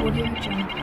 Audio Jungle.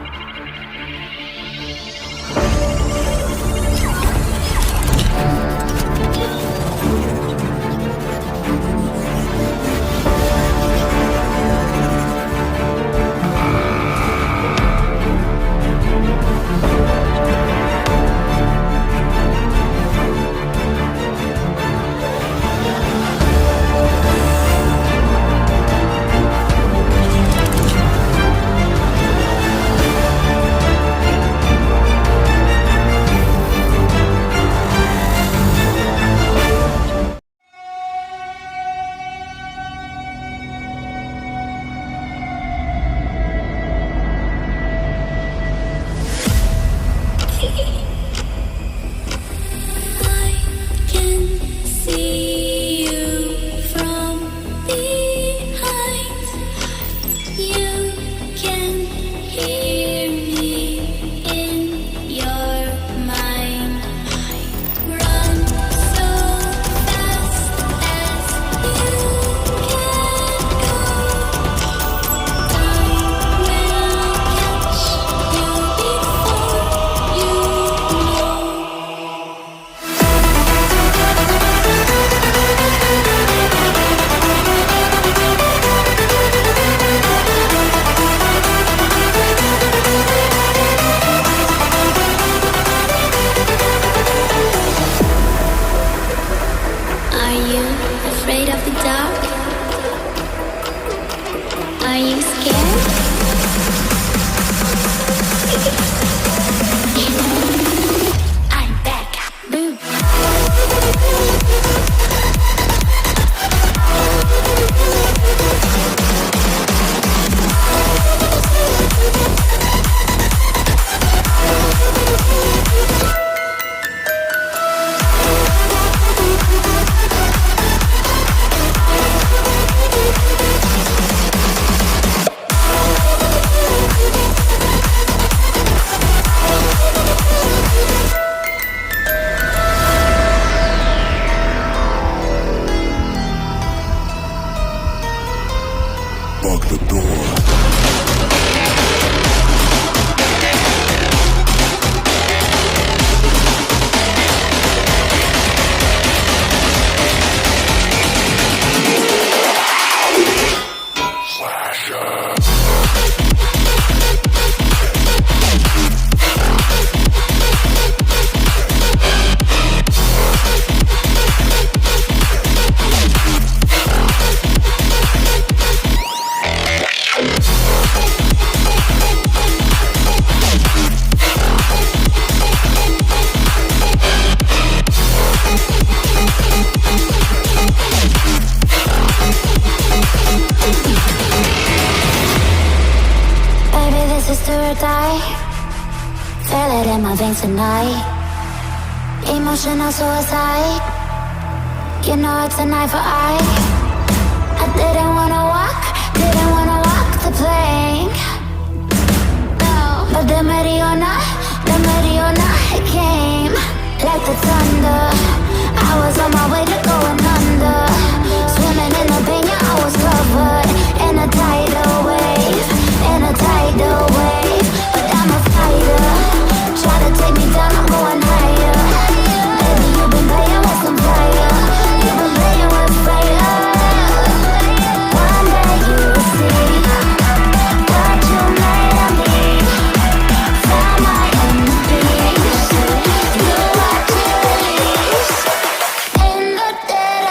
Tonight, emotional suicide. You know it's an eye for eye. I didn't wanna walk the plank. No, but the Mariona, it came like the thunder. I was on my way to going under, swimming in the pain. Yeah, I was covered in a tidal wave, But I'm a fighter. Try to take me down, I'm going higher. Baby, you've been playing with some fire. You've been playing with fire. One day you'll see what you made of me. Found my enemies. Do what you release. In the dead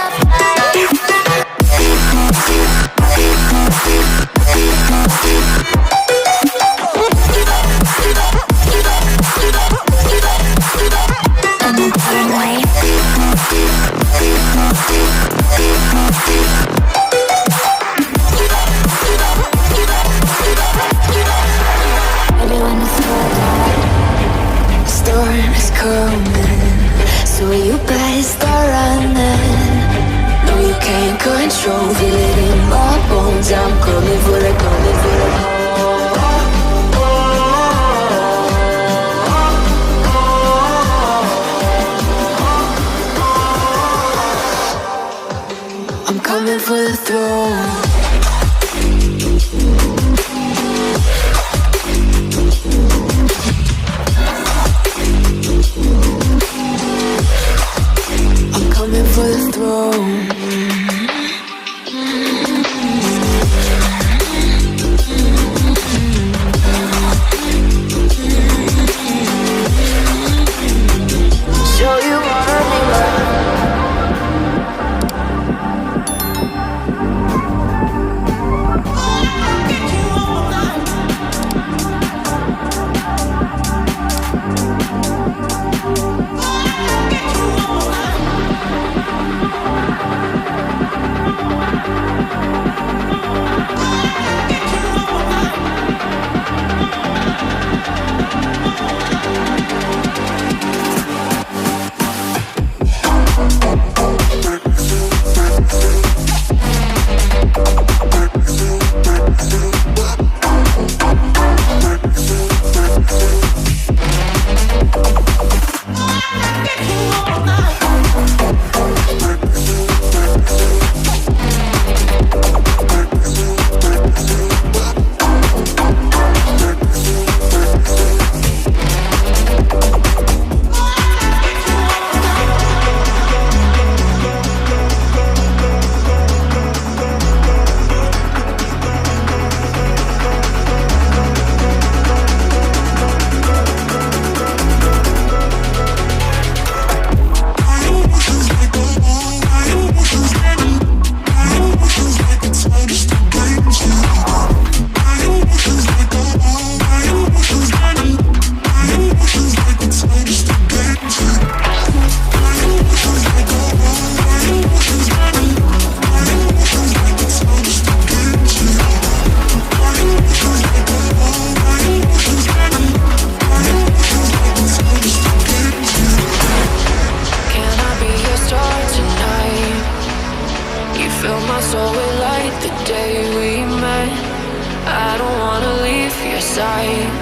sight.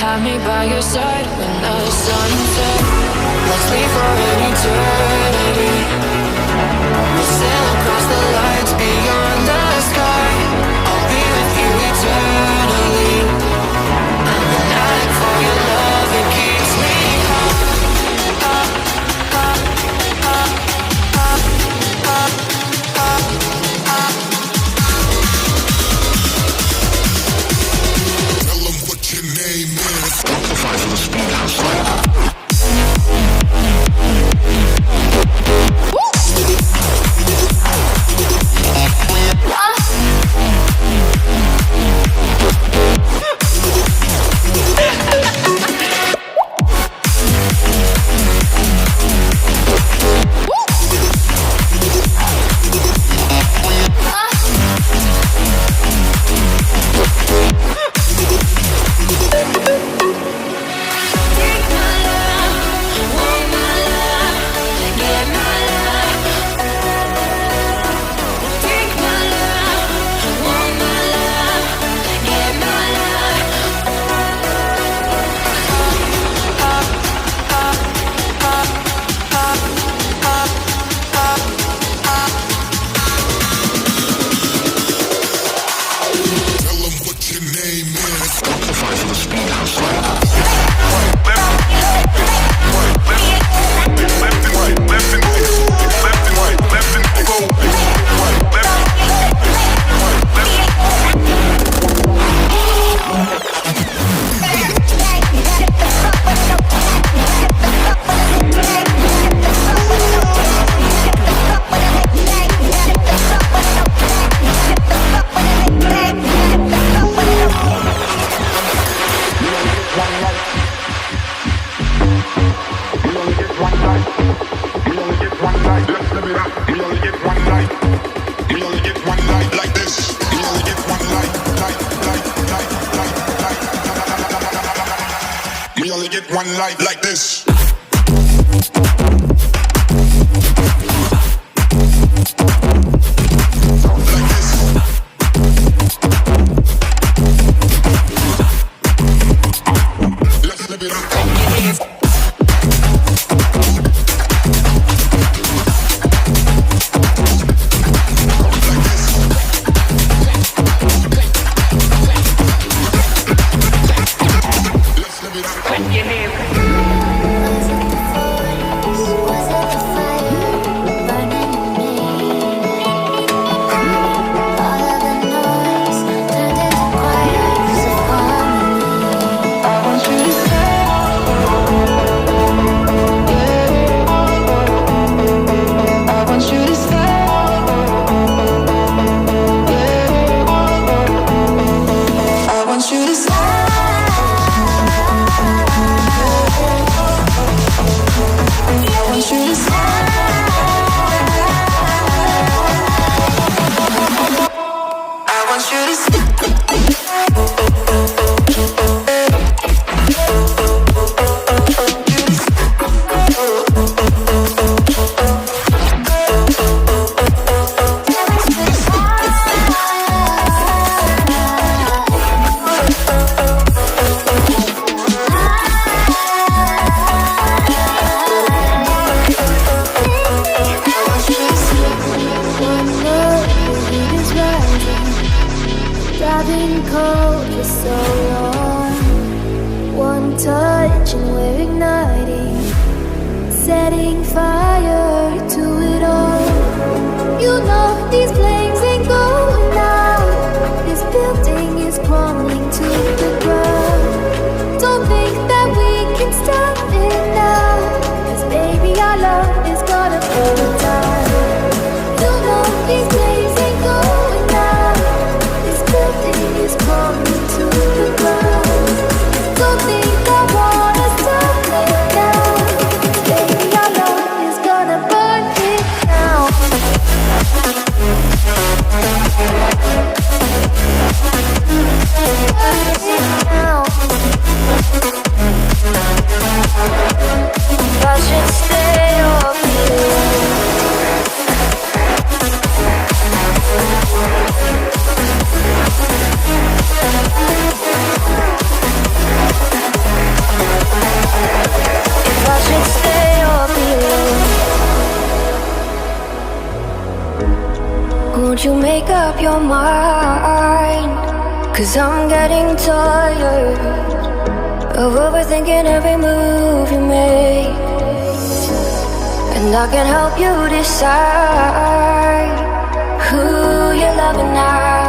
Have me by your side when the sun sets. Let's leave for an eternity. We'll sail across the lights beyond the sky. I'll be with you eternally. I'm an addict for your love, it keeps me high. Tell them what your name is. Amplify for the speed house light. One light like this. Let's live it up. you make up your mind? 'Cause I'm getting tired of overthinking every move you make. And I can help you decide who you're loving now,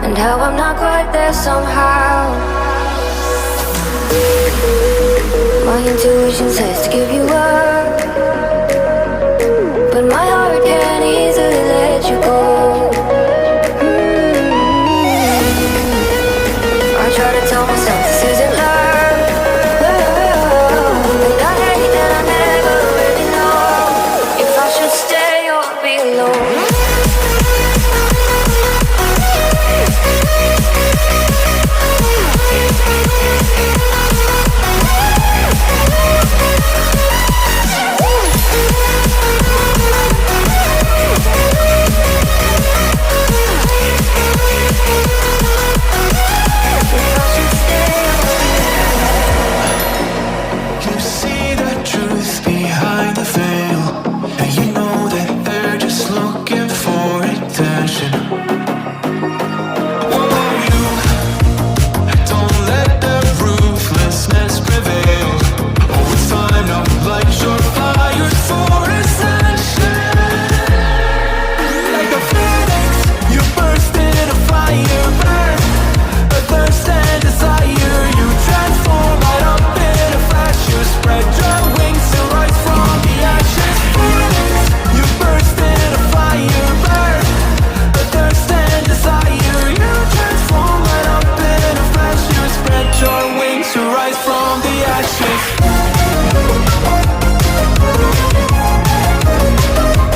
and how I'm not quite there somehow. My intuition says to give you up, but my heart can't easily let you go. I try to tell myself this isn't love, but I hate that I never really know if I should stay or be alone. Rise from the ashes.